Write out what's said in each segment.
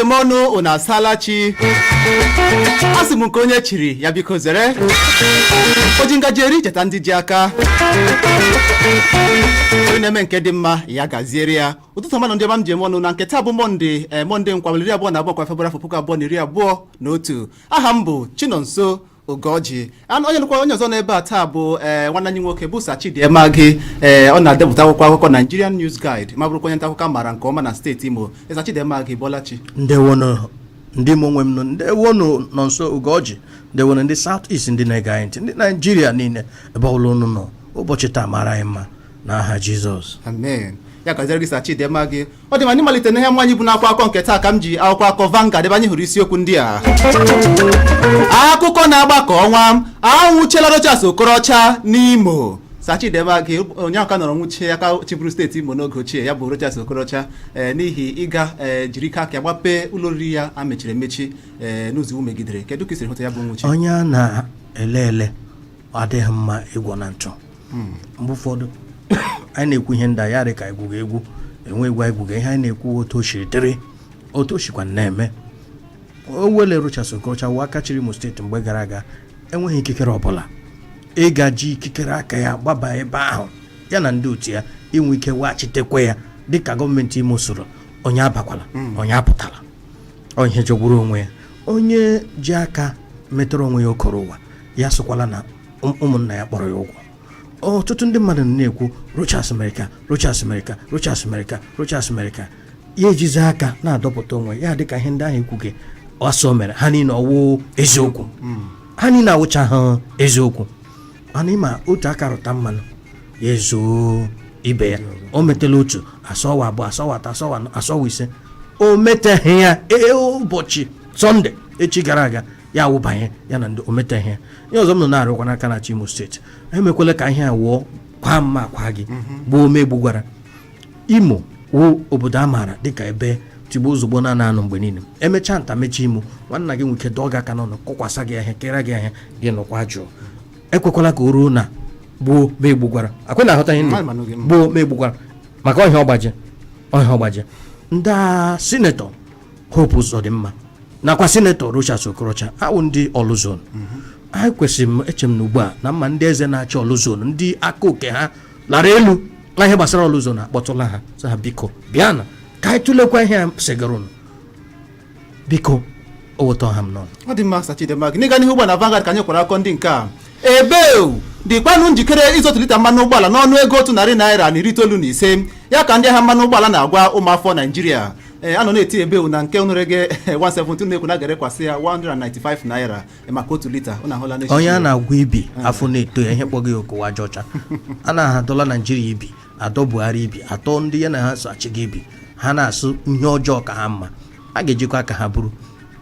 njem ọnụ una asalachi asị m nke onye chiri ya biko zere oji ngaji eri cheta ndị ji aka onye na-eme nke dị mma ya gaziere ya ụtụtụ mmadụ ndị ebe m njem ọnụ na nke taa bụ Mọnde nkwabụl 22 kwa Febụwarị 2021 aha m bụ Chinonso Ugorji onye nụkwa onye ọzọ n'ebe a taa bụ nwanne anyị nwoke bụ Sachidemagị ọ na-adepụta akụkọ Nigerian News Guide ma bụrụkwa onye nta akụkọ mara nke ọma na steeti Imo. Sachidemagị Bolachi ndewonu ndị m onwe m ndewonu Nonso Ugorji ndewonu ndị South East ndị na-ege anyị ntị ndị Nigeria niile ebe ọbụla unu nọ ụbọchị taa mara anyị mma n'aha Jizọs amen. Ya gaziere gị Sachidemagị ọ dị ma anyị malite n'ihe nwaanyị bụ n'akwụkwọ akọ nke taa ka m ji akwụkwọ akọ Vanguard ebe anyị hụrụ isiokwu ndị a akụkọ na-agbakọ ọnwa anwụchiela Rochas Okorocha n'Imo. Sachidemagị ụnyaahụ ka nọrọ nwuchie aka chịbụrụ steeti Imo n'oge ochie ya bụ Rochas Okorocha n'ihi ịga jiri ike aka gbapee ụlọ oriri ya a mechiri emechi n'ụzọ iwu megidere. Kedu ka ị siri hụta ya bụ nwuchi? Onye a na-ele adịghị mma ịgwọ na ntụ mgbe ụfọdụ anyị na-ekwu ihe ndị ya dị ka egwu enwe egwu ihe anyị na-ekwu otu o shiri dịrị otu o shikwa na-eme. O wele Rochas Okorocha wa aka chịrị Imo steeti mgbe gara aga enweghị ikikere ọbụla ịgaji ikikere aka ya gbaba ebe ahụ ya na ndị otu ya inwe ike weghachitekwa ya dịka gọọmenti Imo soro onye abakwala onye apụtala onye jọgburu onwe ya onye ji aka metụrụ onwe ya okoro ụwa ya sokwala na ụmụnna ya kpọrọ ya ụgwọ. Ọtụtụ ndị mmadụ na-ekwu Rochas America ya ejizi aka na-adọpụta onwe ya dịka ihe ndị ahụ ekwughị ọsọ mere ha niile ọwụ eziokwu ha niile awụcha ha eziokwu mana ịma otu aka rụta mmanụ ya ezuo ibe ya o metela otu asọwa abụọ asọwa atọ asọwa ise o meteghị ya ụbọchị Sọnde echi gara aga ya awụbanye ya na ndị o meteghị ya. Ihe ọzọ m nọ na-arụkwa n'aka na Imo steeti emekwele ka ihe a wụọ kwa mma kwa gị bụ omegbu gwara Imo wụ obodo a maara dịka ebe tigbo ozugbo na-anọ mgbe niile emechaa nta mechi Imo nwanna gị nwike dọga aka n'ọnụ kụkwasa gị ahịa kere gị ahịa gị nọkwa jụụ ekwekwala ka o ruo na gboo megbu gwara akwe na ahụta ihe gboo megbu gwara maka ọhịa ọgbaje ndị sinetọ Hope Uzodimma nakwa sinetọ Rochas Okorocha awụ ndị Ọlụzon anyị kwesịrị m eche m na ugbu a na mma ndị eze na-achị Ọlụzon ndị aka oke ha lara elu na ihe gbasara Ọlụzon akpọtụla ha sị ha biko bịa na ka anyị tụlekwa ihe a segoro biko o weta ọha m n'ọnụ. Ọ dị mma Sachidemagị n'ịga n'ihu ụgbọ na Vanguard ka anyị kwara akọ ndị nke a dịkwanụ njikere ịzụ otu lita mmanụ ụgbọala n'ọnụ ego N195 ya ka ndị ahịa mmanụ ụgbọala na-agwa ụmụafọ Naijiria anọ na-eti ebeu na nke ọnụrege 117 na-ekwu na ga-erekwasị ya 195 naira maka otu lita. Onye a na-agwa ibi afọ na-eto ya ihe kpọgị okowa aja ọcha a na-adọla Naijiria ibi adọ Buhari ibi atọ ndị ya na ha so achị gị ibi ha na-asụ ihe ọjọọ ka ha mma a ga-ejikwa ka ha bụrụ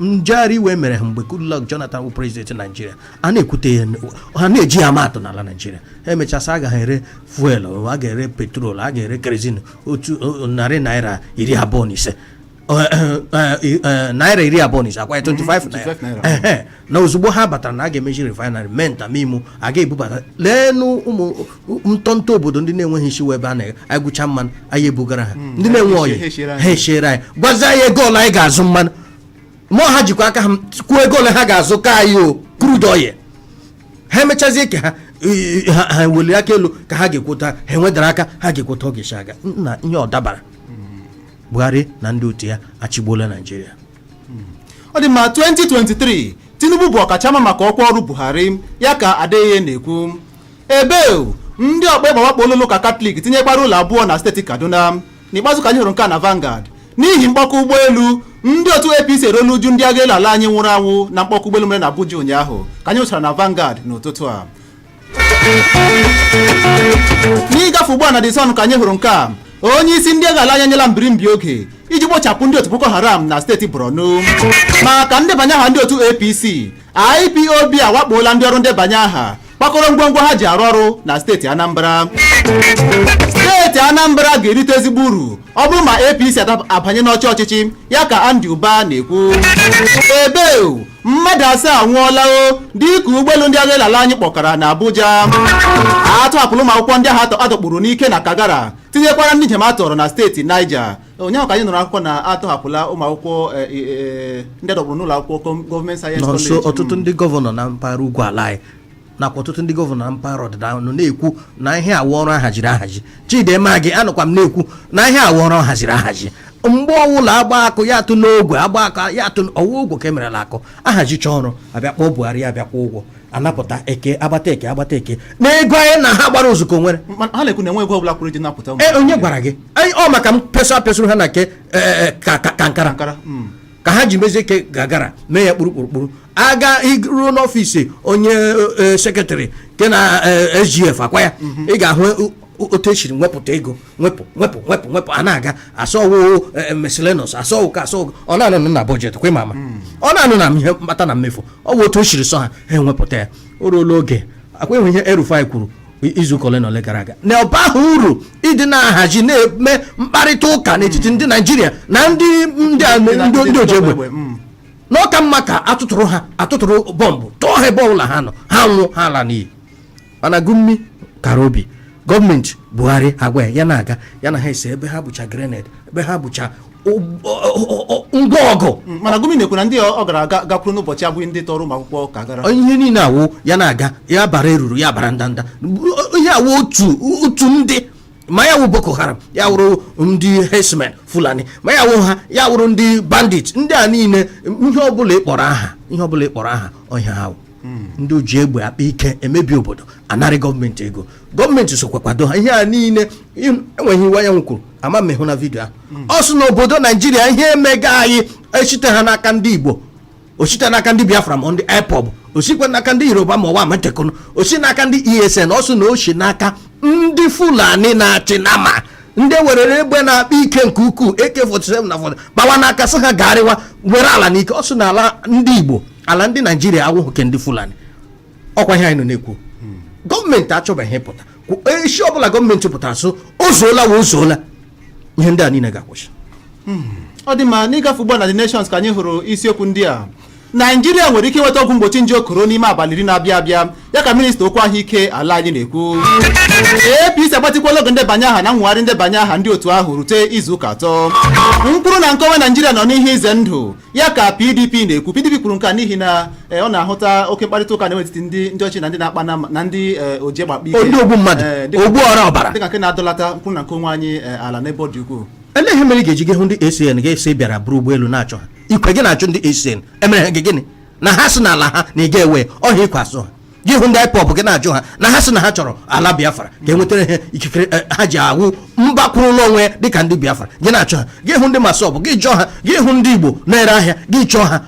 njegharị iwe mere ha mgbe Goodluck Jonathan bụ prezidenti Naijiria a na-ekwute ya ha na-eji ya maatụ n'ala Naijiria ha emechasị a ga-ere fuel a ga-ere petrol a ga-ere kerozin otu narị naira 25 naira 25 akwa 25 naira na ozugbo ha batara na a ga-emechi refinery menta mimo a ga-ebubata leenụ ụmụ ntọntọ obodo ndị na-enweghị isi ebe a na-agụcha mmanụ anyị ebugara ha ndị na-enwe oyi ha echere anyị gwazie anyị ego ole anyị ga-azụ mmanụ mụọ ha jikwa aka ha kwuo ego ole ha ga-azụ ka anyị o crude oil ha emechazie ka ha weli aka elu ka ha ga-ekwota ha enwedara aka ha ga-ekwota oge shi aga na ihe ọ dabara Buhari na ndị otu ya achịgbuola Naijiria. Ọ dị ma 2023 Tinubu bụ ọkachamma maka ọkwa ọrụ Buhari ya ka Adeye na-ekwu ndị ọkpa ịgba wakpo olulu ka Katọlik tinyekwara ụlọ abụọ na steeti Kaduna. N'ikpeazụ ka anyị hụrụ nke a na Vanguard n'ihi mkpọkụ ụgbọelu ndị otu APC erolu uju ndị agha elu ala anyị nwụrụ anwụ na mkpọkụ ụgbọelu mere na Abuja ụnyaahụ ka anyị hụchara na Vanguard n'ụtụtụ a. N'ịgafe ugbu a na The Sun ka anyị hụrụ nke a onye isi ndị agha ala anyị nyela mbirimbi oge iji gbochapụ ndị otu Boko Haram na steeti Borno maka ndebanye aha ndị otu APC. IPOB awakpola ndị ọrụ ndebanye aha kpakọrọ ngwongwo ha ji arụ ọrụ na steeti Anambra. Steeti Anambra ga-erite ezigbo uru ọ bụrụ ma APC abanye n'ọchị ọchịchị ya ka Andy Uba na-ekwu. Mmadụ 7 anwụọla dịka ụgbọelu ndị agha ala anyị kpọkara na Abuja. Atọhapụrụ ụmụ akwụkwọ ndị agha adọkpụrụ n'ike na Kagara tinyekwara ndị njem atọrọ na steeti Niger. ụnyaahụ ka anyị nụrụ akụkọ na atọhapụla ụmụ akwụkwọ ndị dọkpụrụ n'ụlọ akwụkwọ gọọmenti sayensị nọ nso kọleji. ọtụtụ ndị gọvanọ na mpaghara ugwu ala anyị nakwa ọtụtụ ndị gọvanọ na mpaghara ọdịda anyanwụ na-ekwu na ihe awụ ọrụ ahaziri ahazi. Chidimma gị anụkwa m na-ekwu na ihe awụ ọrụ ahaziri ahazi. Mgbe ọwụla agba akụ ya atụ n'ogwe agba aka ya atụ ọwa ụgwọ ka emerela akụ ahazicha ọrụ abịa kpọọ Buhari abịa kwụ ụgwọ anapụta agbata eke na ego anyị na ha gbara Ezukoo nwere. Ha na-ekwu na enwe ego ọbụla kwuru iji napụta onye gwara gị ọ maka m pesụrụ ha na nke ka nkara ka ha ji mezie ke gagara mee ya kpurukpurukpuru aga ruo n'ọfịs onye sekretarị nke na SGF akwa ya ị ga-ahụ otu esiri wepụta ego wepụ a na-aga asọwụ miscellaneous asọwụ ka asọwụ ọ na-anụ na bọjetị kwa mama ọ na-anụ na ihe mkpata na mmefu ọ bụ otu o siri sọ ha ewepụta ya o ruola oge akwa ihe El-Rufai kwuru izuụka ole na ole gara aga na ọba ahụ uru ịdị na-ahazi na-eme mkparịta ụka n'etiti ndị Naijiria na ndị oji egbe n'ọka mma ka atụtụrụ bọmbụ tụọ ha ebe ọbụla ha nọ ha nwụ ha ala n'iyi mana Gumi kara obi gọọmenti Buhari agwa ya na-aga ya na ha ese ebe ha bụcha grenade ebe ha bụcha ngwa ọgụ. Mana Gumi na-ekwu na ndị ọ gara gakwuru n'ụbọchị abụghị ndị tọrọ ụmụ akwụkwọ ka gara ihe niile awụ ya na-aga ya bara eruru ya bara ndanda ihe awụ otu ndị ma ya wụ Boko Haram ya wụrụ ndị herdsmen Fulani ma ya wụ ha ya wụrụ ndị bandit ndị a niile ihe ọbụla ịkpọrọ aha ọhịa ha wụ ndị oji egbe akpa ike emebi obodo anarị gọọmenti ego gọọmenti sokwa kwado ha ihe a niile enweghị iwe anyanwụ kwuru ama mmehụ na vidio ọ sị na obodo Naijiria ihe emega anyị echite ha n'aka ndị Igbo osite n'aka ndị Biafra ma ndị IPOB osikwe n'aka ndị Yoruba ma ọwa amatekụnụ osi n'aka ndị ESN ọ sị na o si n'aka ndị Fulani na-achị nama ndị werere egbe na-akpa ike nke ukwuu AK-47 na 40 gbawa n'aka sị ha garịwa were ala n'ike ọ sị na ala ndị Igbo ala ndị Naijiria awụghị ke ndị Fulani ọkwa ihe anyị nọ na-ekwu gọọmenti achọbeghị ịpụta isi ọbụla gọọmenti pụtara so ozuola ihe ndị a niile ga-akwụsị. ọ dị mma n'ịgafe ugbo na The Nations ka anyị hụrụ isiokwu ndị a. Naijiria nwere ike ịnweta ọgwụ mgbochi nje okoro n'ime abalị 10 na-abịa abịa ya ka minista okwu ahụike ala anyị na-ekwu. APC agbatịkwala oge ndebanye aha na nwegharị ndebanye aha ndị otu ahụ rute izuụka 3. Mkpụrụ na nkọwa Naijiria nọ n'ihe ize ndụ ya ka PDP na-ekwu. PDP kwuru nke a n'ihi na ọ na-ahụta oke mkparịta ụka n'etiti ndị ọchị na ndị na-akpa na ndị oji egbe akpa ike ndị ogbu mmadụ ogbu ọra ọbara dịka nke na-adọlata mkpụrụ na nke onwe anyị ala n'ebe ọ dị ukwuu. Eleghị mere ị ga-eji gị hụ ndị ACN ga-esi bịara bụrụ ụgbọelu na-achọ ha ikwe gị na-achụ ndị ACN emere ha gị gịnị na ha sị na ala ha na ị ga-ewe ọhịa ikwe asụ ha gị hụ ndị IPOB gị na-ajụ ha na ha sị na ha chọrọ ala Biafra ka enwetara ha ikikere ha ji awụ mgbakwụrụla onwe dịka ndị Biafra gị na-achọ ha gị hụ ndị Masọbụ gị jụọ ha gị hụ ndị Igbo na-ere ahịa gị chọọ ha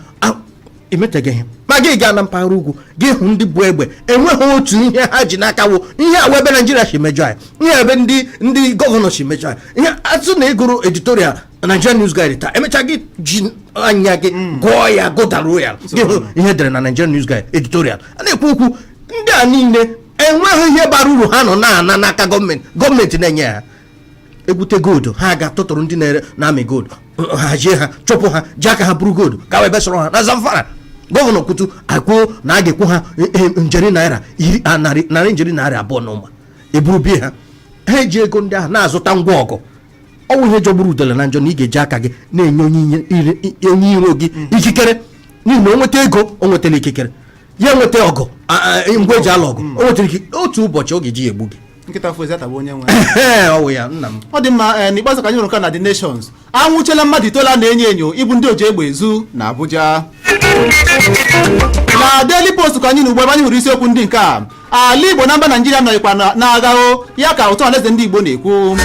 emeteghị ha ma gị gaa na mpaghara ugwu gị hụ ndị bụ egbe enweghị otu ihe ha ji n'aka wụ ihe awa ebe Naijiria si mejọ anyị ihe ebe ndị gọvanọ si mejọ anyị ihe atụ na ịgụrụ editorial Nigerian News Guide taa emecha gị ji anya gị gụọ ya gụdaruo ya gị hụ ihe edere na Nigerian News Guide editorial a na-ekwu okwu ndị a niile enweghị ihe bara uru ha nọ na-ana n'aka gọọmenti na-enye ha egwute gold ha ga tụtụrụ ndị na-ere na-amị gold hazie ha chụpụ ha ji aka ha buru gold ka wee besoro ha na Zamfara gọvanọ Kutu akwuo na a ga-ekwu ha njeri naira narị njeri naira 2 na ụma eburu bie ha eji ego ndị ahụ na-azụta ngwa ọgụ ọnwụ ihe jọgburu udele na njọ na ị ga-eji aka gị na-enye onye iro gị ikikere n'ihi na o nweta ego o nwetara ikikere ya nweta ọgụ ngwa eji alụ ọgụ o nwetara otu ụbọchị ọ ga-eji egbu gị nkịta fozi atagbu onye nwe ọwụ ya nna m. Ọ dị mma n'ikpeazụ ka anyị hụrụ nke na The Nations anwụchiela mmadụ 9 na-enyo enyo ịbụ ndị oji egbe ezu na Abuja. Na Daily Post ka anyị na ugbo ebe anyị hụrụ isiokwu ndị nke a ala Igbo na mba Naijiria nọghịkwa na-aghaghụ ya ka ụtọ ọhaneze ndị Igbo na-ekwu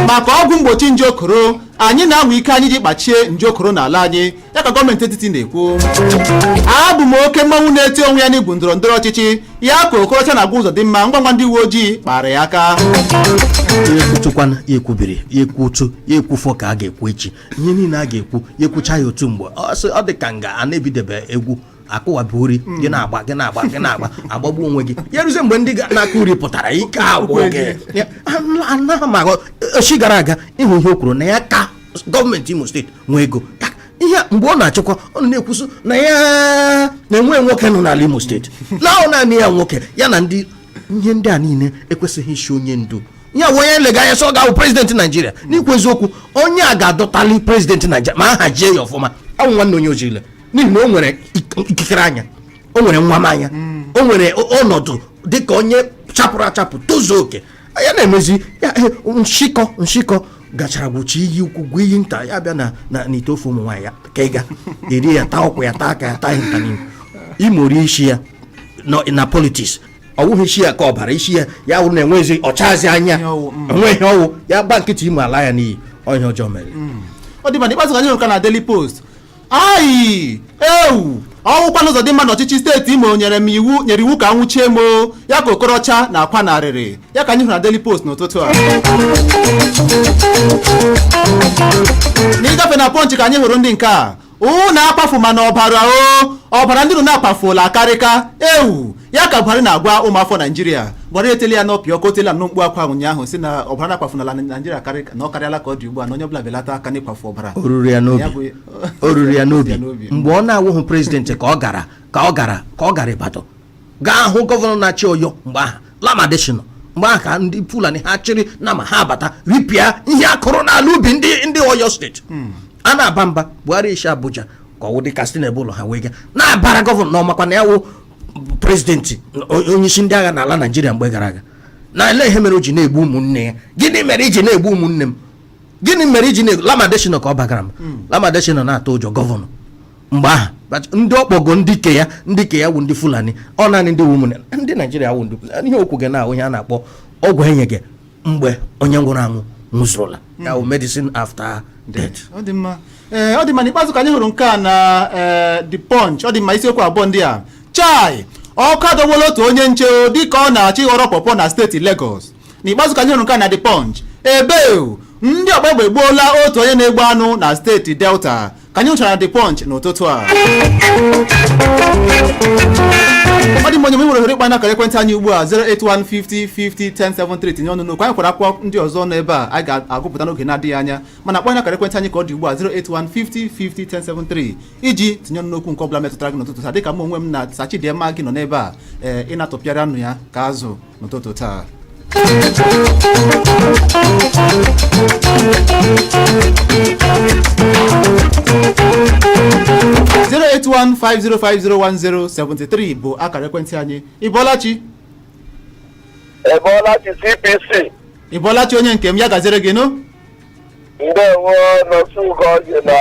maka ọgwụ mgbochi nje okoro anyị na-anwa ike anyị ji kpachie nje okoro n'ala anyị ya ka gọọmenti etiti na-ekwu. Abụ m oke mmanwụ na-eti onwe ya n'igwu ndọrọ ndọrọ ọchịchị ya ka Okorocha na-agwa ụzọ dị mma ngwa ngwa ndị uwe ojii kpara ya aka ya ekwutukwana ya ekwubiri ya ekwutu ya ekwufọ ka a ga-ekwu echi ihe niile a ga-ekwu ya ekwucha ya otu mgbe ọ dị ka nga a na-ebidebe egwu akụwabụ uri gị na-agba agbagbu onwe gị ya ruzie mgbe ndị na-akụ uri pụtara ike agwụ gị anaghị ma echi gara aga ịhụ ihe o kwuru na ya ka gọọmenti Imo steeti nwee ego ihe mgbe ọ na-achịkwa ọ na-ekwuso na ya na-enwe nwoke nọ n'ala Imo steeti na ọ naanị ya nwoke ya na ndị ihe ndị a niile ekwesịghị isi onye ndu ya wụ onye nlega anya sọ ga-awụ prezidenti Naijiria n'ikwu eziokwu onye a ga-adọtali prezidenti Naijiria ma hazie ya ọfụma awụ nwanne onye ojile n'ihi na o nwere ikikere anya o nwere nwamanya o nwere ọnọdụ dịka onye chapụrụ achapụ tozuo oke ya na-emezi nshịkọ gachara gbochi iyi ukwu gwu iyi nta ya bịa na ite ofe ụmụ nwaanyị ya ka ị ga eri ya taa ọkwụ ya taa aka ya taa ya nta n'ihu imori isi ya na politiks ọ wụghị isi ya ka ọbara isi ya wụrụ na enwezi ọchazi anya enweghị ọwụ ya gba nkịtị ime ala ya n'iyi onye ọjọọ mere ọ dị ma n'ikpeazụ ka anyị hụrụ ka na Daily Post ọwụkwa n'ụzọ dị mma n'ọchịchị steeti Imo nyere iwu ka nwụchie m ya ka Okorocha na akwa narịrị ya ka anyị hụrụ na Daily Post n'ụtụtụ a n'ịgafe na Punch ka anyị hụrụ ndị nke a na-akpafu mana ọbara ndị na-akpafuola akarịka ya ka Buhari na-agwa ụmụafọ Naijiria Buhari eteli ya n'ọpị ọkụ otela n'mkpu akwa ụnyaahụ si na ọbara na-akpafu n'ala Naijiria na ọ karịala ka ọ dị ugbu a na onye ọbụla belata aka n'ịkpafu ọbara oruru ya n'obi mgbe ọ na-awụghị prezidenti ka ọ gara Ibadan gaa hụ gọvanọ na-achị Ọyọ mgbe ahụ Lamadeshino mgbe ahụ ka ndị Fulani ha chịrị na ma ha abata ripịa ihe akụrụ n'ala ubi ndị Ọyọ steeti a na-aba mba Buhari isi Abuja ka ọ dị ka site n'ebe ụlọ ha wee gaa na-abara gọvanọ na ọmakwa na ya wụ prezidenti onye isi ndị agha n'ala Naijiria mgbe gara aga na ele ihe mere o ji na-egbu ụmụnne ya gịnị mere iji na-egbu ụmụnne m gịnị mere iji na-egbu Lamadeshino ka ọ bagara m Lamadeshino na-atụ ụjọ gọvanọ mgbe ahụ ndị ọkpọgo ndị ke ya wụ ndị Fulani ọ naanị ndị ụmụnne ndị Naijiria wụ ndị ihe okwu gị na-ahụ ihe a na-akpọ ọgwụ enye gị mgbe onye nwụrụ anwụ nwụzụrụla ya wụ medicine after death. Ọ dị mma n'ikpeazụ ka anyị hụrụ nke a na The Punch. Ọ dị mma isiokwu abụọ ndị a chai ọkụ adọgbola otu onye nche dịka ọ na-achọ ịghọrọ pọpọ na steeti Lagos. N'ikpeazụ ka anyị hụrụ nke a na The Punch. Ndị ọgba egbe egbuola otu onye na-egbu anụ na steeti Delta ka anyị hụchara na The Punch n'ụtụtụ a. Ọ dị mma onye nwere ohere ịkpa n'akara ekwentị anyị ugbu a 08150501073 tinye ọnụ n'okwu anyị kwara akwụkwọ ndị ọzọ n'ebe a anyị ga-agụpụta n'oge na-adịghị anya mana akpa n'akara ekwentị anyị ka ọ dị ugbu a 08150501073 iji tinye ọnụ n'okwu nke ọbụla metụtara gị n'ụtụtụ taa dịka m onwe m na Sachidịemma gị nọ n'ebe a ịna-atụpịara nụ ya ka azụ n'ụtụtụ taa. 08150501073 bụ akara ekwentị anyị. Ịbọlachi CPC Ịbọlachi onye nke m ya gazere gị nụ. Ndewo n'otu Ugorji na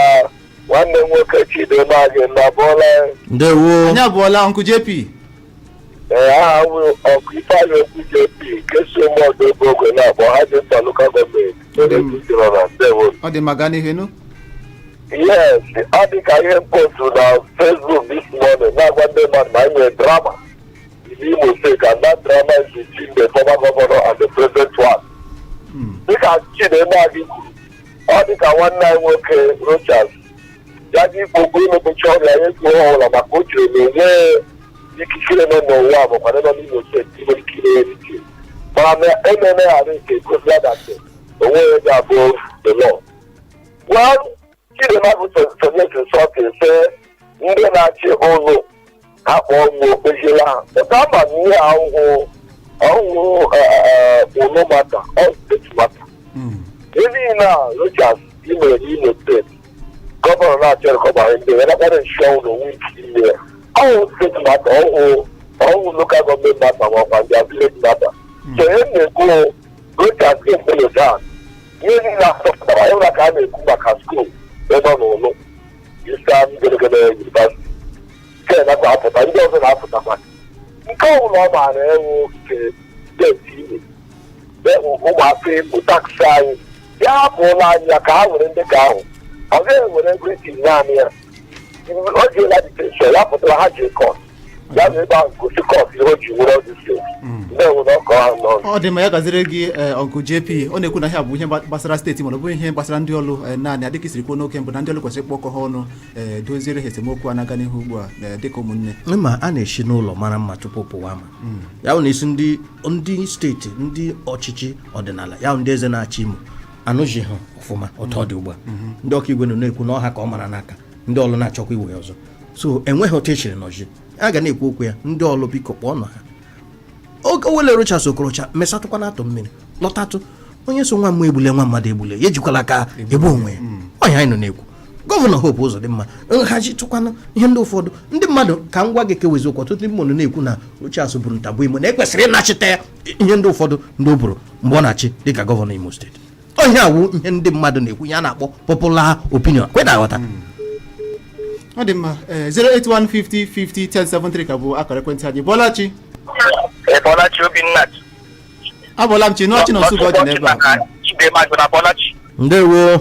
nwanne m nwoke Chinonso na bọla. Ndewo anyị abụọla Uncle JP. Aha wụ Uncle Ifeanyi JP kesi ụmụọdụ ogwe na-akpọ ha dị mkpa local gọọmenti. Ọ dị mma gaa n'ihu nụ. Yes, ọ dị ka ihe postu na Facebook this morning na-agwa ndị mmadụ na anyị nwere drama in Imo State and that drama is between the former governor and the present one. Dịka Chinonso kwuru ọ dị ka nwanne anyị nwoke Rochas ya dị ikpokwu imepecha ọrịa ya ekwu ọhụrụ maka o chere na onwe ikikere nọ n'ụwa a bụkwa nọ n'Imo Steeti nwere ike ire ike mana na ememeghara nke gosia dat onwe ya ga-abụ the law. Well, Chinonso sonyeti nsọtụ ise ndị na-achị ụlọ akpọ ụmụ okpezila ha pụta ama na ihe ọhụụ ụlọ mata ọsteeti mata ebe na Rochas imere n'Imo Steeti gọvanọ na-achọ rekọbara ndị ya nakwana nshọ ụlọ wiki ime ya ọhụụ steeti mata ọhụụ lokal gọọmenti mata makwa ndị vileji mata so ihe na-ekwu Rochas ga-ekpeloda ihe niile asọpụtara ịhụra ka a na-ekwu maka skuul ebe ọ n'ụlọ Eastern Gedegede University nke nakwa apụta ndị ọzọ na-apụta maka nke ọbụla ọ maara ewu nke steeti Imo ụmụafọ Igbo taksị anyị ya hapụla anyị ya ka ha were ndị ka ahụ ọ gaghị were britin naanị ya ọ jiela ditenshọn ya pụtara ha ji kọt ya na ebe ahụ gosi kọt ihe o ji were ọdị steeti ọ dị mma ya gaziri gị Uncle JP. Ọ na-ekwu na ihe bụ ihe gbasara steeti mana ọ bụghị ihe gbasara ndị ọlụ naanị adịka isiri kwuo n'oke mbụ na ndị ọlụ kwesịrị ịkpọkọ ha ọnụ doziere ha esemokwu a na-aga n'ihu ugbu a dịka ụmụnne ma a na-esi n'ụlọ mara mma tupu pụwa ama ya bụ na-esi ndị steeti ndị ọchịchị ọdịnala ya bụ ndị eze na-achị Imo anụghị ha ọfụma otu ọ dị ugbu a ndị ọka igwe nọ na-ekwu na ọha ka ọ mara n'aka ndị ọlụ na-achọkwa iwe ya ọzọ so enweghị otu echiri n'ọjị a ga na-ekwu okwu ya ndị ọlụ biko kpọọ nọ ha o wele Rochas Okorocha mesatụkwa na atọ mmiri lọtatụ onye so nwa mmụọ egbule nwa mmadụ egbule ya ejikwala aka egbu onwe ya ọnya anyị nọ na-ekwu gọvanọ Hope Uzodimma nhazi tụkwanụ ihe ndị ụfọdụ ndị mmadụ ka m gwa gị kewezi okwu ọtụtụ ndị mmadụ na-ekwu na Rochas bụrụ ntabu imo na ekwesịrị ịnachite ya ihe ndị ụfọdụ ndị o buru mgbe ọ na-achị dịka gọvanọ Imo steeti onye awụ ihe ndị mmadụ na-ekwu ya na-akpọ popular opinion kweda aghọta ọ dị mma 08150501073 ka bụ akara ekwentị anyị Bọlachi Obinna abụọla m Chinonso Ugorji n'ebe a ndewo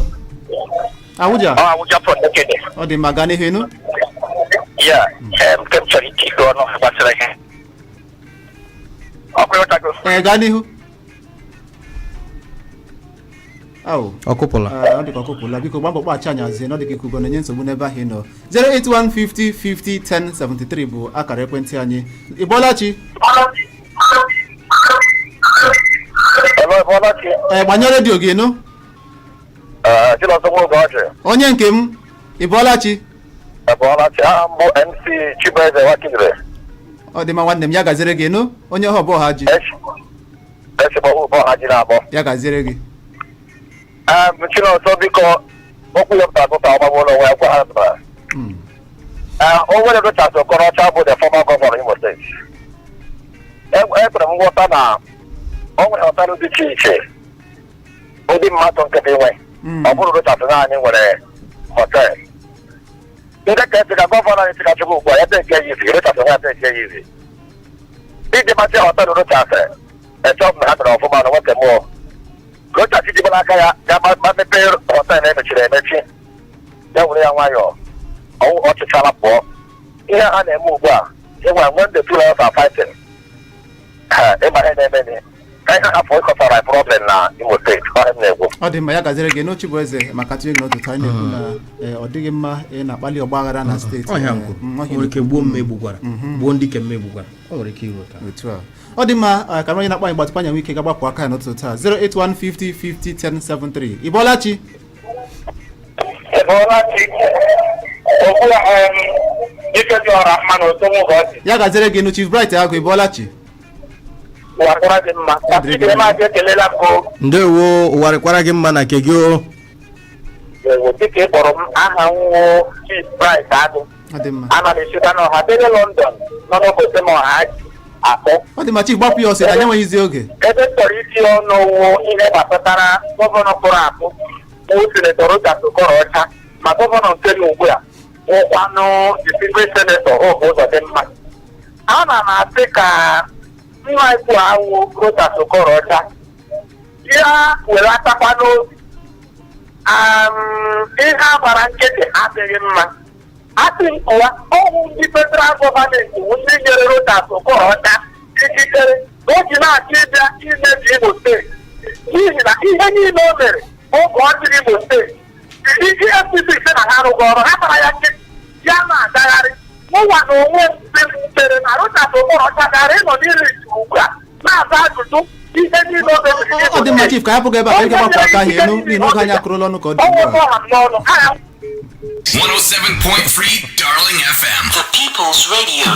Awụja Awụja from Ekene. ọ dị mma gaa n'ihu enu Ya, nke m chọrọ ike ikpe ọnụ gbasara ihe. Ọkụ ịghọtago. gaa n'ihu ọkụpụla ọ dịka ọkụpụla biko gba mbọ kpọghachi anyị azụ na ọ dịka ikugo na-enye nsogbu n'ebe ahụ ị nọ 08150501073 bụ akara ekwentị anyị Bọlachi gbanye redio gị enu Chinonso Ugorji. onye nke m Bọlachi Bọlachi aha mbụ MC Chibueze Wakindre. ọ dị mma nwanne m ya gaziere gị enu onye ọha ọbọ ha ji Echigbo ụbọ ha ji na-abọ. ya gaziere gị Chinonso biko okwu ya pụta ọgbagbo n'onwe ya gwa ha zụtara. O nwere Rochas Okorocha bụ the former governor Imo State. Ekwere m nghọta na o nwere ọtarụ dị iche iche ụdị mmadụ nke dị nwe ọ bụrụ Rochas naanị nwere hotel. Ndị ka esi ka gọvanọ anyị chịkachukwu ugbu a ya teke ya izi Rochas nwa ya teke ya izi iji masị hotel Rochas echọ m na ha mere ọfụma na nwoke mmụọ Rochas jibela aka ya ga mepee hotel emechiri emechi ya were ya nwayọọ ọ chịchala pụọ ihe ha na-eme ugbu a ịnwa when the two levels are fighting ịma ihe na-eme ka ihe hapụ ịkọtara problem na Imo steeti ọ na-egwu ọ dị mma ya gaziere gị n'ochi bụ eze maka tinye gị n'ụtụtụ anyị na-ekwu na ọ dịghị mma ị na-akpali ọgbaghara na steeti ọhịa nkwu nwere ike gbuo mmegbu gwara gbuo ndị ke mmegbu gwara o nwere ike iweta otu a ọ dị mma ka onye na-akpọ anyị gbatịkwa anya ike ga-agbapụ aka ya n'ụtụtụ taa 08150501073 Bọlachi ya gaziere gị n'uchi Bright agụ Bọlachi ndewo ụwarịkwara gị mma na nke gị o dịka ị kpọrọ m aha nwụ Chief Bright Agụ ana m esita n'ọha dere London nọ n'obodo m ọha akpọ ọ dị ma Chief gbapụ ya ọsọ anyị enweghịzi oge ebe chọrọ itinye ọnụ wụ ihe gbasatara gọvanọ pụrụ apụ bụ Sinetọ Rochas Okorocha ma gọvanọ nke na ugbu a wụkwanụ distinguished Senator Hope Uzodimma. Ana m asị ka nwa ikwu ahụ Rochas Okorocha ya were atakwa n'obi ihe a gbara nkịtị adịghị mma asị nkụwa ọhụ ndị federal gọọmenti bụ ndị nyere Rochas Okorocha ikikere o ji na-achọ ịbịa imebi Imo steeti n'ihi na ihe niile o mere oge ọ dịrị Imo steeti ndị FCC si na ha arụghị ọrụ ha tara ya nkịtị ya na-agagharị mụnwa na onwe chere na Rochas Okorocha gara ịnọ n'iri ugbu a na-aza ajụjụ ihe niile o mebiri ọ dị mma Chief ka ya pụga ebe a ka ị ga-agbapụ aka ahụ enu n'ihi na oge anyị akụrụla ọnụ ka ọ dị ugbu a 107.3 Darling FM. The People's Radio.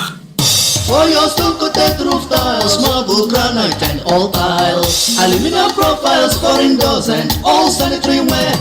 For your stone coated roof tiles, marble, granite and all tiles, aluminum profiles, foreign doors and all sanitary ware.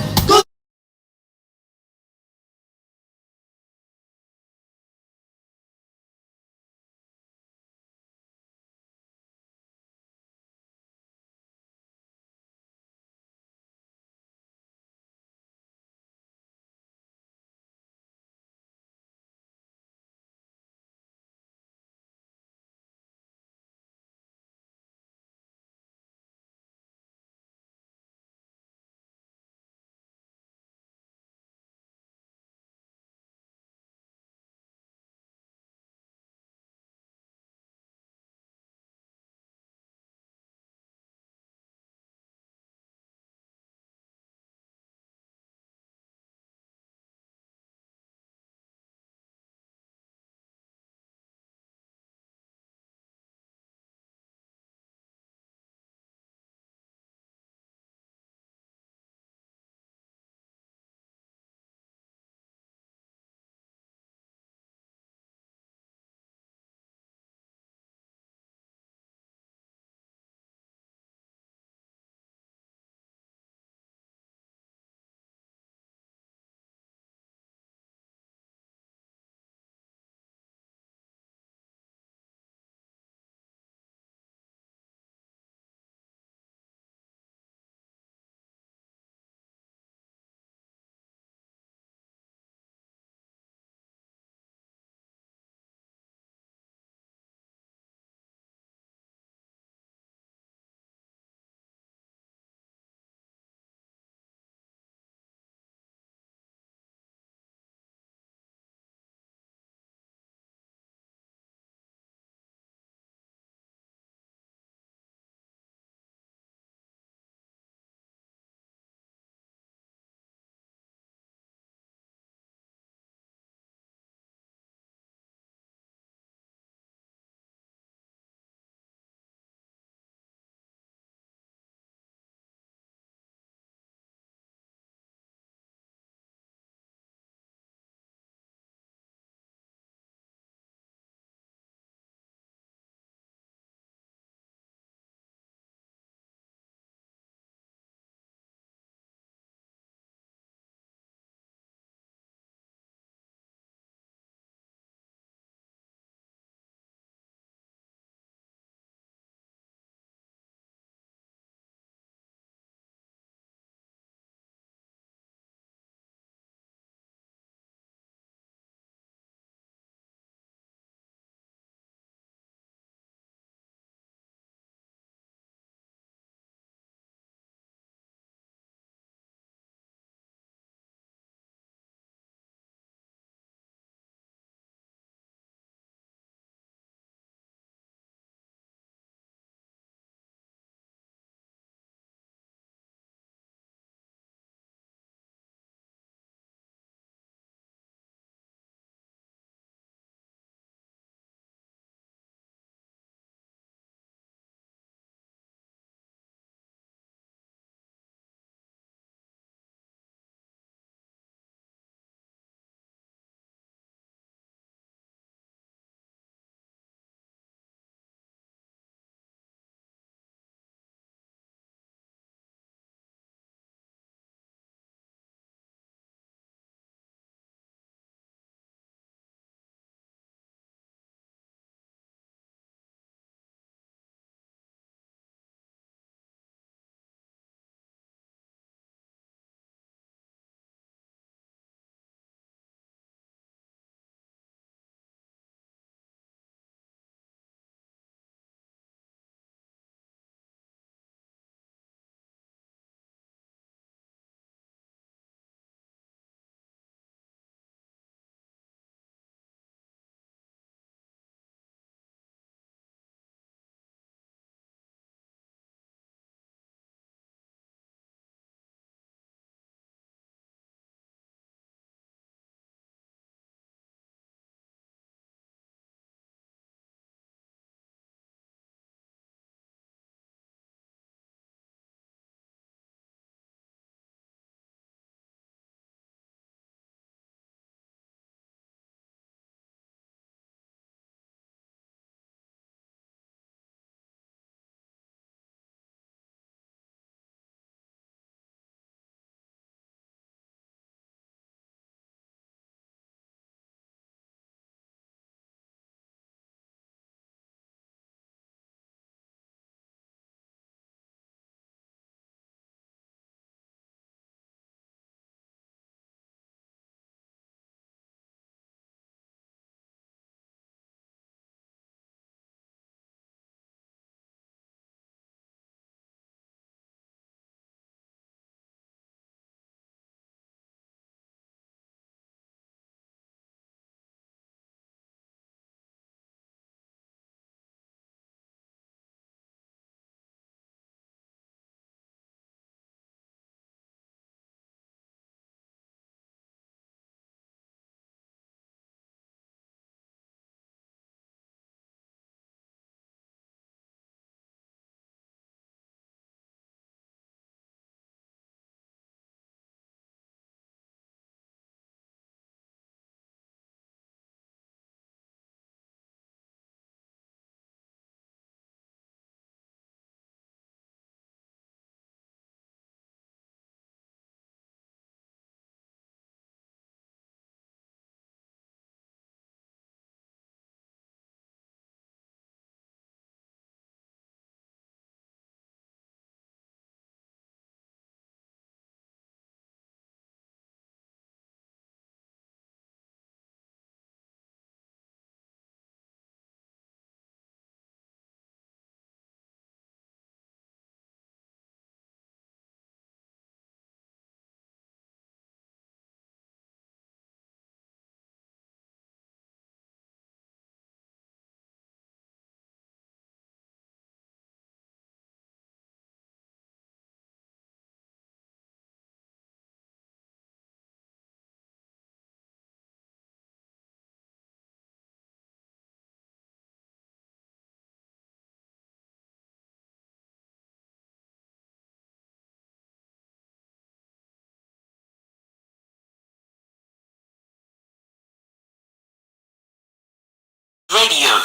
Radio.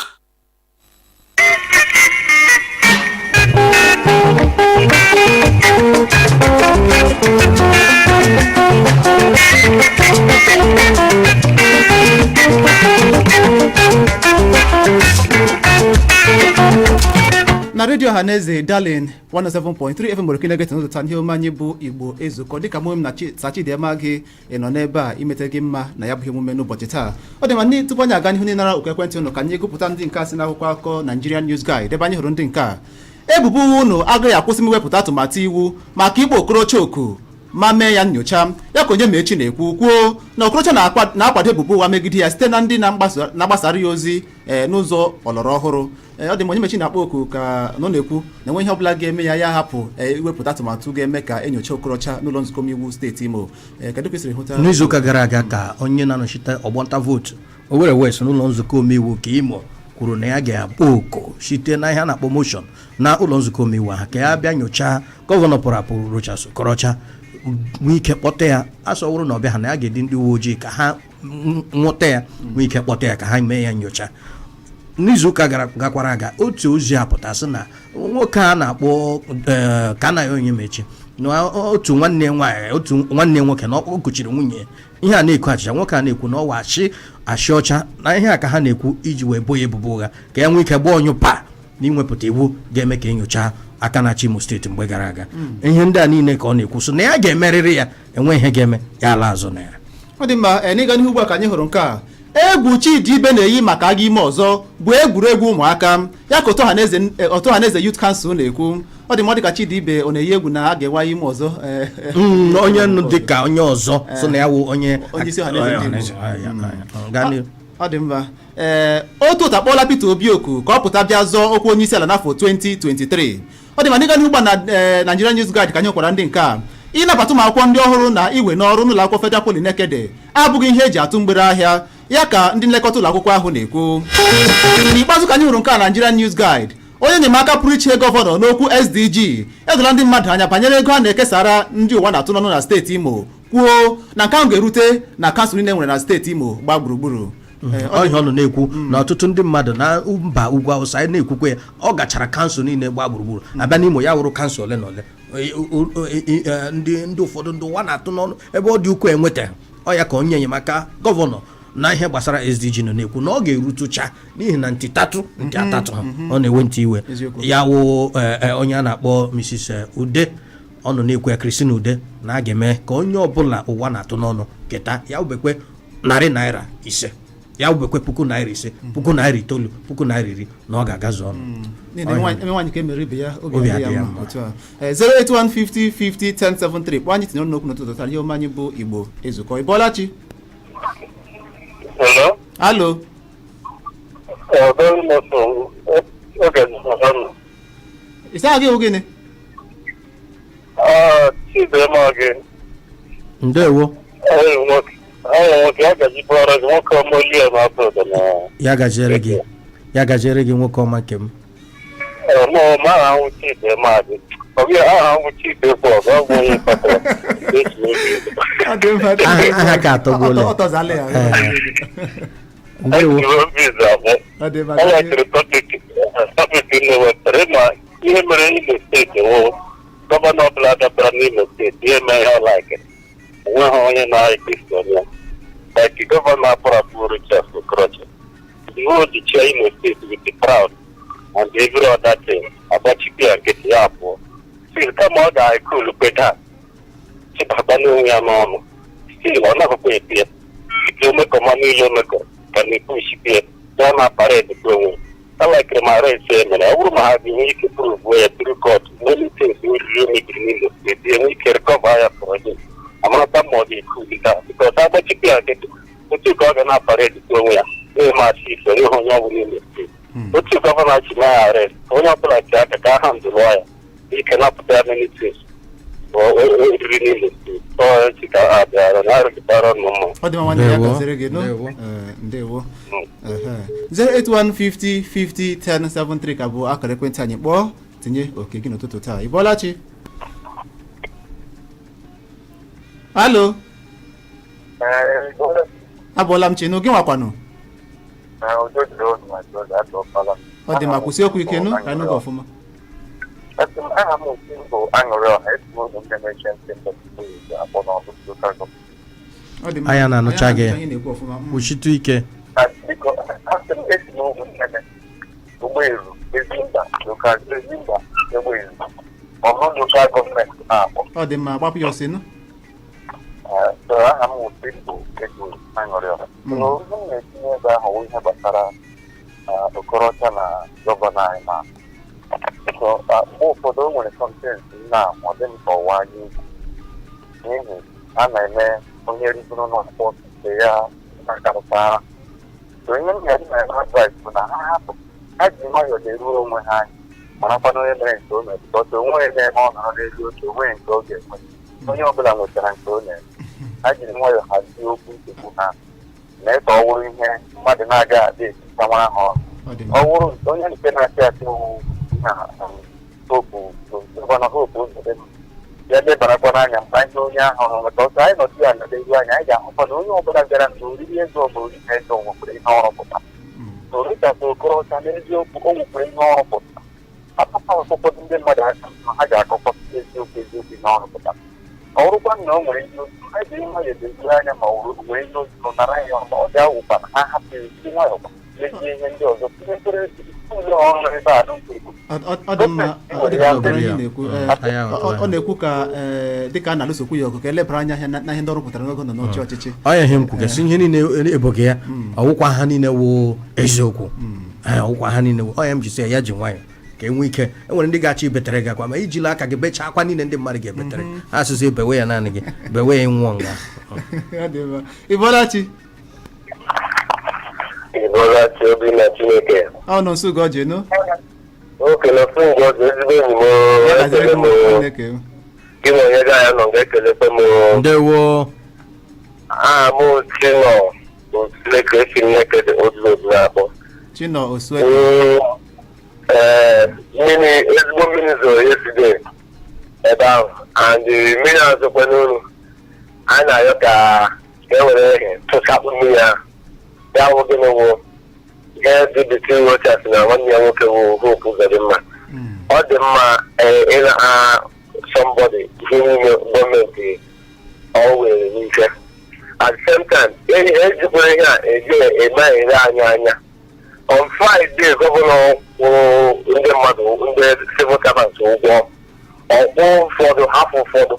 na redio Ọhaneze Darlin 107.3 FM Morokinegeti n'ụtụta ihe ome anyị bụ Igbo Ezukoo dịka mụ na Sachidịema gị nọ n'ebe a imete gị mma na ya bụ ihe omume n'ụbọchị taa. Ọ dị ma tupu anyị aga n'ihu n'ịnara okwu ekwentị ụnụ ka anyị gụpụta ndị nke a si n'akwụkwọ akụkọ Nigerian News Guide ebe anyị hụrụ ndị nke a. Ebubo ụnụ agaghị akwụsị m iwepụta atụmatụ iwu maka Igbo Okorocha oku ma mee ya nnyocha ya ka onye Mechi na-ekwu kwuo na Okorocha na-akwado ebubo ụwa megide ya site na ndị na-agbasara ya ozi n'ụzọ ọlọrọ ọhụrụ. Ọ dị m onye Mechi na-akpọ oku ka nọ na-ekwu na enwe ihe ọbụla ga-eme ya hapụ iwepụta atụmatụ ga-eme ka enyocha Okorocha n'ụlọ nzukọ omeiwu steeti Imo. Kedu ka esiri hụta n'izuụka gara aga ka onye na-anọchite ọgbọnta vootu Owerri West n'ụlọ nzukọ omeiwu ka Imo kwuru na ya ga-akpọ oku site na ihe a na-akpọ moshọn na ụlọ nzukọ omeiwu ha ka ya bịa nyochaa gọvanọ pụrụ apụ Rochas Okorocha nwee ike kpọta ya asọwụrụ na ọbịa ha na ya ga-edi ndị uwe ojii ka ha nwụta ya nwee ike kpọta ya ka ha mee ya nyocha. N'izuụka gakwara aga otu ozi apụtasị na nwoke a na-akpọ ka anaghị onye Mechi na otu nwanne nwoke na ọ kuchiri nwunye ihe a na-ekwu achịcha nwoke a na-ekwu na ọwa achị ọcha na ihe a ka ha na-ekwu iji wee bo ya ebubo ụgha ka ya nwee ike gbaa onyụpa na inwepụta iwu ga-eme ka enyocha aka na Imo steeti mgbe gara aga. Ihe ndị a niile ka ọ na-ekwu so na ya ga-emerịrị ya enwe ihe ga-eme ya ala azụ na ya. Ọ dị mma n'ịga n'ihu ugbu a ka anyị hụrụ nke a. Egwu Chidibe na-eyi maka aga ime ọzọ bụ egwuregwu ụmụaka ya ka Ọhaneze Youth Council na-ekwu. Ọ dị mma dịka Chidibe ọ na-eyi egwu na a ga-enwe ime ọzọ onye nụ dịka onye ọzọ so na ya wụ onye isi Ọhaneze. Ọ dị mma otu ụta kpọọla Peter Obi oku ka ọ pụta bịa zọọ okwu onye isi ala n'afọ 2023. Ọ dị ma n'ịga n'ugba na Nigerian News Guide ka anyị hụkwara ndị nke a. Ịnabata ụmụ akwụkwọ ndị ọhụrụ na iwe n'ọrụ n'ụlọ akwụkwọ Federal Poly Nekede abụghị ihe eji atụ mgbere ahịa ya ka ndị nlekọta ụlọ akwụkwọ ahụ na-ekwu. N'ikpeazụ ka anyị hụrụ nke a Nigerian News Guide onye enyemaka pụrụ iche gọvanọ n'okwu SDG edola ndị mmadụ anya banyere ego a na-ekesara ndị ụwa na-atụ n'ọnụ na steeti Imo kwuo na nke ahụ ga-erute na kansụl niile nwere na steeti Imo gbaa gburugburu. Ọhịa ọ nọ na-ekwu na ọtụtụ ndị mmadụ na mba ugwu Awụsa anyị na-ekwukwe ya ọ gachara kansụl niile gbaa gburugburu abịa n'Imo ya wụrụ kansụl ole na ole ndị ụfọdụ ndị ụwa na-atụ n'ọnụ ebe ọ dị ukwuu enweta ọ ya ka onye enyemaka gọvanọ na ihe gbasara SDG nọ na-ekwu na ọ ga-erutucha n'ihi na ntị atatụ ha ọ na-ewe ntị iwe ya wụ onye a na-akpọ Mrs. Ude ọ nọ na-ekwu ya Christine Ude na a ga-eme ka onye ọbụla ụwa na-atụ n'ọnụ keta ya ubekwe narị naira ise ya ubekwe puku naira ise puku naira itoolu puku naira iri na ọ ga-agazu ọnụ. Nwaanyị ka emere ibe ya obi ya mma otu a 08150501073 kpọọ anyị tinye n'okwu n'ụtụtụ taa ihe ome anyị bụ Igbo Ezukoo. Ị bọọla chi? Alo. Isi agha ewu gịnị? Ndewo. Ya gaziere gị nwoke ọma nke m. Aha ka atọgbuola. Ndewo. Ihe mere Imo steeti wụ gọvanọ ọbụla dabara n'Imo steeti ihe mee ihe ọlaike onweghị onye na-ekpesi onye like gọvanọ apụrapụ Rochas Okorocha iwu ojichia Imo steeti with the proud and every other thing agbachikwa ya nkịtị ya abụọ stil kama ọ ga-ekulu peda chịbaba n'onwe ya n'ọnụ stil ọ na-akwụkwọ epi ya ike omekọma niile omekọ ka na-epushipie ya na paredi onwe like my race emere ọ bụrụ ma ha ga-enwe ike pụrụ ya tru kot many things oriri mebiri n'Imo steeti enwe ike rekọva ya project amarata ma ọ ga-ekuli ka bikọs agbachikwa ya nkịtị otu ka ọ ga na-aparedi onwe ya na-emasị ife ihe onye ọbụla Imo steeti otu gọvanọ chi na ya arest onye ọbụla ji aka ka ha ndụrụ ya ike napụta ya many things oriri n'Imo steeti ọchị ka ha bịara na arụpụtara ọnụ mma. Ọ dị mma nwanne ya gaziri gị ndewo 08150501073 ka bụ akara ekwentị anyị kpọọ tinye oke gị n'ụtụtụ taa. Ị bọọla chi? Alo. Abọọla m chi nụ gị nwakwanụ. ọ dị ma kwụsị okwu ike nụ ka anyị nụga ọfụma. Aha m osi bụ aṅụrị ọha esi ụlọ ndị na-eche ntị ndị akpọ n'ọtụtụ lokal gọọmenti. anya na-anụcha gị anyị na-ekwu ọfụma. kwuchitu ike. Biko, asị m esi n'ugwu nnene ụgbọelu Ezimba lokal Ezimba ụgbọelu ọrụ lokal gọọmenti na-akpọ. ọ dị mma gbapụ ya ọsị nụ. Aha m osi bụ ego aṅụrị ọha. Ozi m na-etinye ebe ahụ ihe gbasara Okorocha na gọvanọ anyị na mgbe ụfọdụ o nwere kọntentị na ọ dị m ka ọwa anyị n'ihi a na-eme onye rigoro n'ọkpọ nke ya akarụtara. Onye m ga-adị na advice bụ na ha hapụ ha ji nwayọọ na-eruo onwe ha anyị marakwana onye mere nke o mere bikọta onwe onye na-eme ọ nọrọ n'elu oche onwe nke ọ ga-enwe onye ọbụla nwetara nke o na-eme ha jiri nwayọọ hazie okwu nsogbu ha mee ka ọ wụrụ ihe mmadụ na-agaghị adị etinwa ahụ ọ wụrụ onye nke na-achị achị gọvanọ Hope Uzodimma ya debarakwana anya mgbe anyị onye ahụ hụrụ maka ọsọ anyị nọdụ ya nọdụ anya anyị ga-ahụkwa na onye ọbụla bịara na oriri ego ọbụla oriri ego nwekwara ihe ọrụ pụta orikata Okorocha n'eziokwu o nwekwara ihe ọrụ pụta apapa ụfọdụ ndị mmadụ aka ha ga-akọkọta eziokwu na ọrụ pụta ọ bụrụkwa na o nwere ihe otu ha ji nwayọ edoziri anya ma nwere ihe otu nara ya ọma ọ ga-awụkwa na ha hapụ ezi nwayọ mezie ihe ndị ọzọ tinyekere ụlọ ọrụ ebe a ọ dị mma ọ na-ekwu ka dịka a na-alụsokwu ya ọgụ ka elebara anya na ihe ndị ọrụ pụtara n'oge nọ n'oche ọchịchị. ọ ya ihe m kwugasị ihe niile eboghị ya ọwụkwa ha niile wụ eziokwu ọwụkwa ha niile ọ ya m jisi ya ji nwayọ ka enwe ike enwere ndị ga-achọ ibetere gị akwa ma ijila aka gị bechaa akwa niile ndị mmadụ ga-ebetere ha asụsụ bewe ya naanị gị bewe ya nwụọ nga. Ịbọlachi Ịbọlachi obi na Chineke ọ nọ nso Ugorji nụ okele fụ Ugorji ezigbo enyi m ekele m gị na onye ga ya nọ ga-ekelekwe m ndewo. aha m Chinọ Osueke esi Nneke dị odu akpọ Chinọ Osueke. Ezigbo mmiri zoro yesterday ebe ahụ and mmiri azụkwa n'ụlọ a na-ayọ ka e were ihe tụchapụ mmiri ahụ ya wụ gịnị wụ ihe dị between Rochas na nwanne ya nwoke wụ Hope Uzodimma. Ọ dị mma ịna somebody ihe niile gọọmenti ọ were n'ike at the same time ejikwara ihe a eji eme anya anya. On Friday gọvanọ kwụrụ ndị mmadụ ndị civil servants ụgwọ ọkwụ ụfọdụ hapụ ụfọdụ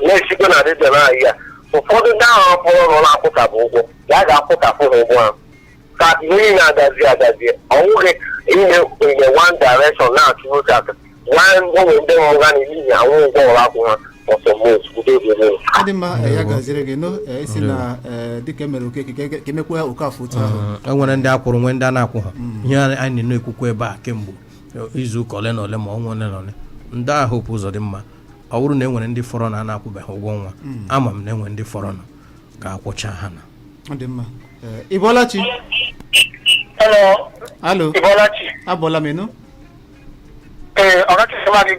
na-esikwa na dịbịa n'ahịa ya ụfọdụ ndị ahụ kpọrọ ọrụ na-akwụtapụ ụgwọ ya ga-akwụtapụ ha ụgwọ ahụ ka ihe na-agazi ọnwụghị ime one direction na-achụ ụzọ aka onwe ndị nwụrụ ha n'ihi anwụ ụgwọ ọrụ akwụ ha ọ dị mma ya gaziri gị isi na dịka emere okeke ka emekwa ya oke afọ otu ahụ. E nwere ndị akwụrụ nwee ndị a na-akwụ ha ihe anyị na-ekwukwa ebe a kemgbe izu ụka ole na ole ma ọnwa ole na ole ndị ahụ Hope Uzodimma ọ bụrụ na e nwere ndị fọrọ na a na-akwụbeghị ụgwọ nwa ama m na e nwere ndị fọrọ na ga-akwụcha ha na. Ọ dị mma. Ịbọlachi. Alo. Ịbọlachi. Abọla m ịnụ.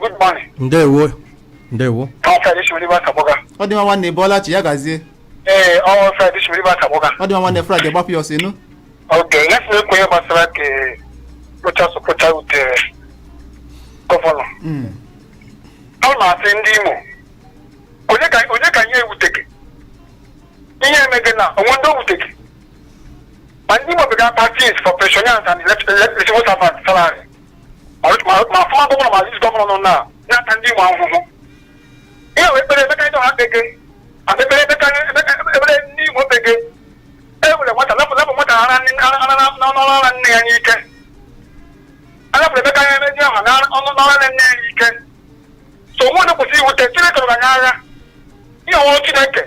Good morning. Ndewo. Ọ dị mma nwanne Ịbọlachi ya gazie. Ọ dị mma nwanne Friday gbapụ ya ọsọ ịnụ. Okay, let's look where gbasara ka Rochas Okorocha wutere gọvanọ. Ọ na-asị ndị Imo onye ka ihe ewuteke ihe emege na onwe ndị owuteke ma ndị Imo bega parties for pensioners and civil servants salary ma fọma gọvanọ ma dis gọvanọ nọ na-ata ndị Imo ahụhụ ihe wee kpere emeka ịdọ ha kpeke ekpere ndị Imo kpeke ewere nwata lapụ nwata n'ọrụ nne ya n'ike alapụrụ emeka ya emezi ahụ n'ọrụ nne ya n'ike so onwe onye kwụsịrị iwute Chineke nọ anya agha ihe ọwụrụ Chineke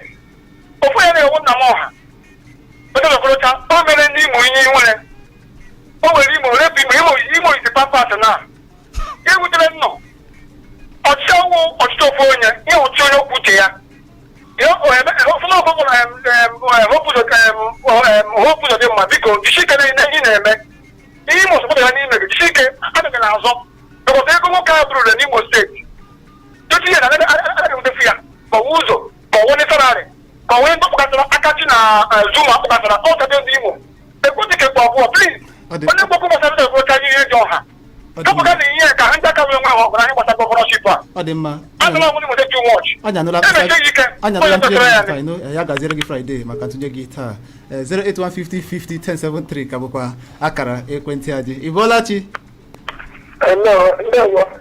ofu ya na-ewu nna m ọha onye Okorocha o mere ndị Imo ihe nwere o were Imo repụ Imo isi pampas na ya ewutere nnọọ ọchịchị ọwụ ọchịchị ofu onye ihe ọchịchị onye okwu uche ya Hope Uzodimma biko jisike na ihe na-eme ihe Imo sọpụta ya n'ime gị jisike adịghị n'azọ because ego nwoke a bụrụre n'Imo steeti dotu ihe na adịghị ndefu ya ka ọwa ụzọ ka ọwa salari ka ọwa ndị kpụkasara akachi na Zuma kpụkasara ọtadị ndị Imo ekwentị ka ọ bụ abụọ please onye mgbakọ gbasara ndị obodo anyị ihe dị ọha kapụga na ihe ka ha ndị aka wee nwe ahụ ọbara anyị gbasara gọvanọship a ọ dị mma agala nwere nwere too much anya nụla na-emeche ike onye tọtara ya ya gaziere gị Friday maka ntụnye gị taa 08150501073 ka bụkwa akara ekwentị anyị ị bọọla chi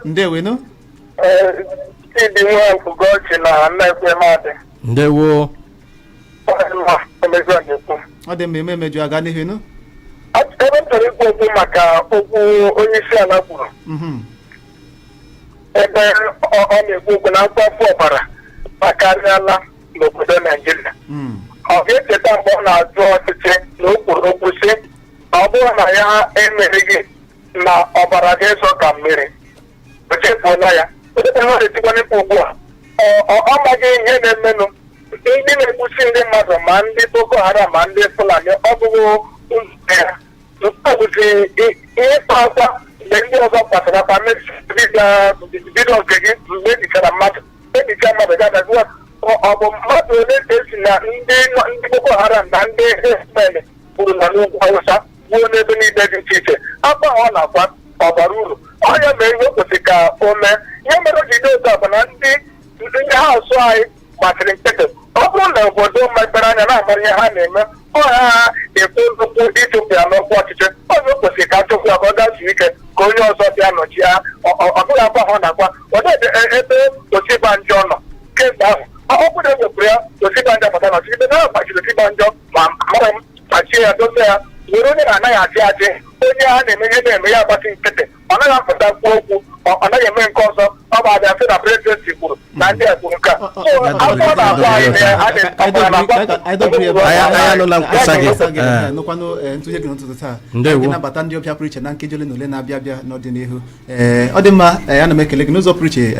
ndewenu Ndị nwe Ugorji na mmekwe mmadụ. ndewo ọ dị mma emeju aga n'ihu nụ Ebe m chọrọ ikwu okwu maka okwu onye isi ala kwuru. Ebe ọ na-ekwu okwu na mkpafu ọbara akarịala n'obodo Naijiria. Ọ ga-echeta mgbe ọ na-ajụ ọchịchị na o kwuru okwu sị ọ bụrụ na ya emeghị na ọbara ga-eso ka mmiri. O chefuola ya. Onye ha na-etikwana ikwu ugbu a ọ maghị ihe na-emenụ ndị na-egbusi ndị mmadụ ma ndị Boko Haram ma ndị Fulani ọ bụghị ụzọ ya bụzi ihe kpakwa mgbe ndị ọzọ kpatara ka bido nke gị mgbe ebichara mmadụ ga-adazi ọ bụ mmadụ ole esi na ndị Boko Haram na ndị Ismail kwuru na n'ugwu Hausa gbuo n'ebe niile dị iche iche akpa ọ na-akwa ọbara uru onye mere ihe o kwesịrị ka o mee ihe mere o ji dị otu a bụ na ndị haụsụ anyị gbachiri nkịtị ọ bụrụ na obodo mepere anya na-amara ihe ha na-eme ha ekwu nnukwu ịchụpụ ya n'ọkwa ọchịchị onye o kwesịrị ka achụpụ ya ka ọ gazu ike ka onye ọzọ bịa nọchi ya ọ bụghị akwa ha na-akwa ọdịdị ebe Osibanjọ nọ kemgbe ahụ ọkwụ na-ewepụrụ ya Osibanjọ pụta n'ọchịchị ebe na gbachiri Osibanjọ ma mara m kpachie ya dosa ya were onye na-anaghị achị achị onye ha na-eme ihe na-eme ya agbachi nkịtị ọ naghị apụta kwuo okwu ọ naghị eme nke ọzọ ọ bụ abịa sị na prezidenti kwuru na ndị a kwuru nke a afọ na-agwa anyị anụla nkwusa gị nụkwanụ ntụnye gị n'ụtụtụ taa Ndewo. gị nabata ndị ọbịa pụrụ iche na nkeji ole na ole na-abịa abịa n'ọdịnihu ọ dị mma ana m ekele gị n'ụzọ pụrụ iche